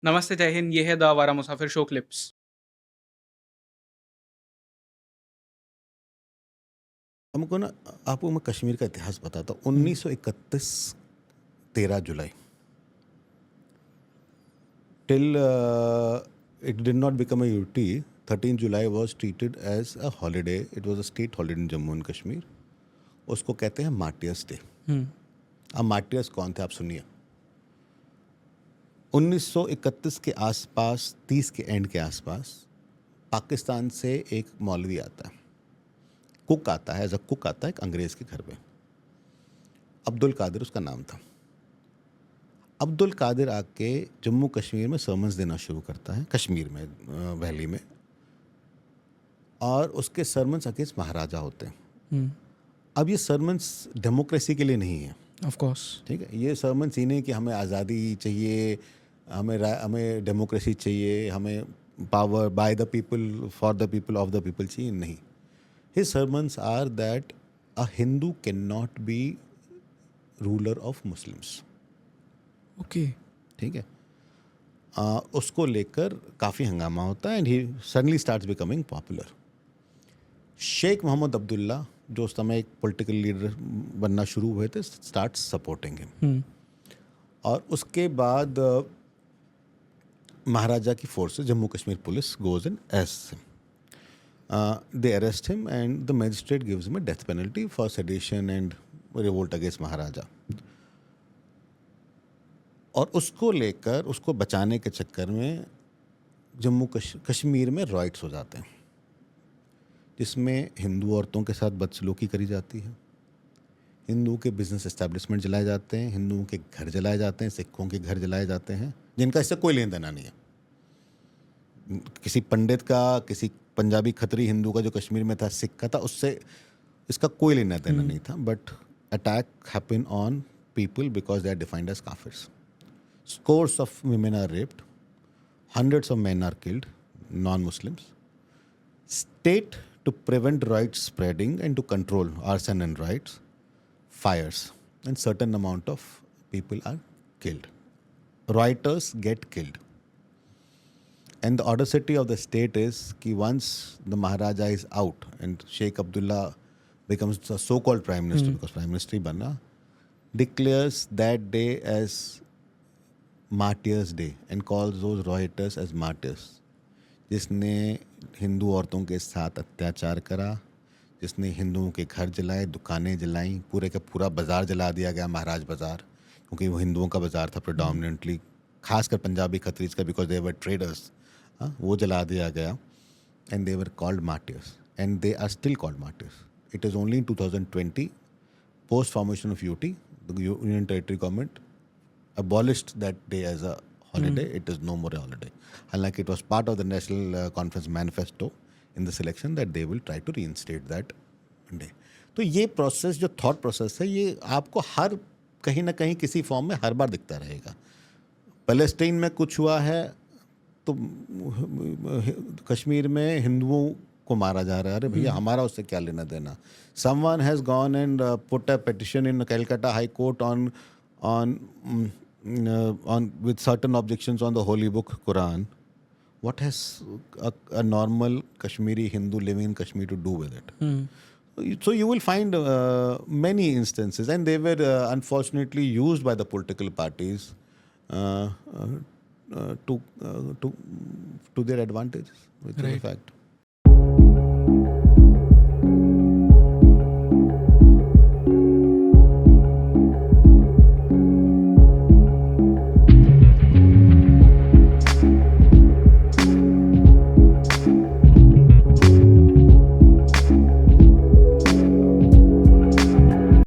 नमस्ते, जय हिंद, ये है द आवारा मुसाफिर शो क्लिप्स। हमको ना आपको मैं कश्मीर का इतिहास बताता हूँ। हुँ, 1931 13 जुलाई till it did not become a UT. 13 July was treated as a holiday. It was a state holiday in Jammu and Kashmir. उसको कहते हैं मार्टियर्स डे। हुँ, अब मार्टियर्स कौन थे आप सुनिए। 1931 के आसपास, 30 के एंड के आसपास पाकिस्तान से एक मौलवी आता है, कुक आता है, एज अ कुक आता है एक अंग्रेज़ के घर में। अब्दुल कादिर उसका नाम था। अब्दुल कादिर आके जम्मू कश्मीर में सर्मन्स देना शुरू करता है, कश्मीर में वैली में, और उसके सर्मन्स अगेंस्ट महाराजा होते हैं। हुँ, अब ये सर्मन्स डेमोक्रेसी के लिए नहीं है, ऑफ़ कोर्स। ठीक है। ये सर्मन्स ये नहीं कि हमें आज़ादी चाहिए, हमें डेमोक्रेसी चाहिए, हमें power by the people for the people of the people चाहिए, नहीं। His sermons are that a Hindu can not be ruler of Muslims, okay, ठीक है। उसको लेकर काफ़ी हंगामा होता है and he suddenly starts becoming popular. Sheikh Mohammad Abdullah जो उस समय एक पॉलिटिकल लीडर बनना शुरू हुए थे, स्टार्ट सपोर्टिंग हिम। हुँ, और उसके बाद महाराजा की forces, Jammu Kashmir police goes in as they arrest him and the magistrate gives him a death penalty for sedition and revolt against Maharaja. और उसको लेकर, उसको बचाने के चक्कर में कश्मीर में रॉइट्स हो जाते हैं, जिसमें हिंदू औरतों के साथ बदसलूकी करी जाती है, हिंदुओं के बिजनेस एस्टैब्लिशमेंट जलाए जाते हैं, हिंदुओं के घर जलाए जाते हैं, सिखों के घर जलाए जाते हैं, जिनका इससे कोई लेन देना नहीं है। किसी पंडित का, किसी पंजाबी खतरी हिंदू का जो कश्मीर में था, सिख का था, उससे इसका कोई लेना देना हुँ, नहीं था। But attack happen on people because they are defined as kafirs. Scores of women are raped, hundreds of men are killed, non-Muslims. State, to prevent riots spreading and to control arson and riots, fires, and certain amount of people are killed. Rioters get killed. And the audacity of the state is that once the Maharaja is out and Sheikh Abdullah becomes the so-called prime minister, hmm, because prime minister ही बना, declares that day as martyrs day and calls those rioters as martyrs. जिसने हिंदू औरतों के साथ अत्याचार करा, जिसने हिंदुओं के घर जलाए, दुकानें जलाई, पूरे का पूरा बाज़ार जला दिया गया, महाराज बाज़ार, क्योंकि वो हिंदुओं का बाज़ार था हुँ, प्रेडोमिनेंटली, खासकर पंजाबी खत्रीज का, बिकॉज दे वर ट्रेडर्स। हाँ, वो जला दिया गया and they were called martyrs and they are still called martyrs. It is only in 2020, post formation of UT, the Union Territory government abolished that day as a holiday. Hmm, It is no more a holiday. Unlike it was part of the National Conference manifesto in the selection that they will try to reinstate that day. तो ये process, जो thought process है, ये आपको हर कहीं ना कहीं किसी फॉर्म में हर बार दिखता रहेगा। पैलेस्टीन में कुछ हुआ है तो कश्मीर में हिंदुओं को मारा जा रहा है, अरे भैया हुँ, हमारा उससे क्या लेना देना। Someone has gone and put a petition in Calcutta High Court on on with certain objections on the holy book Quran. What has a normal Kashmiri Hindu living in Kashmir to do with it? Hmm, So you will find many instances, and they were unfortunately used by the political parties uh, uh, to their advantage, which is a right. fact.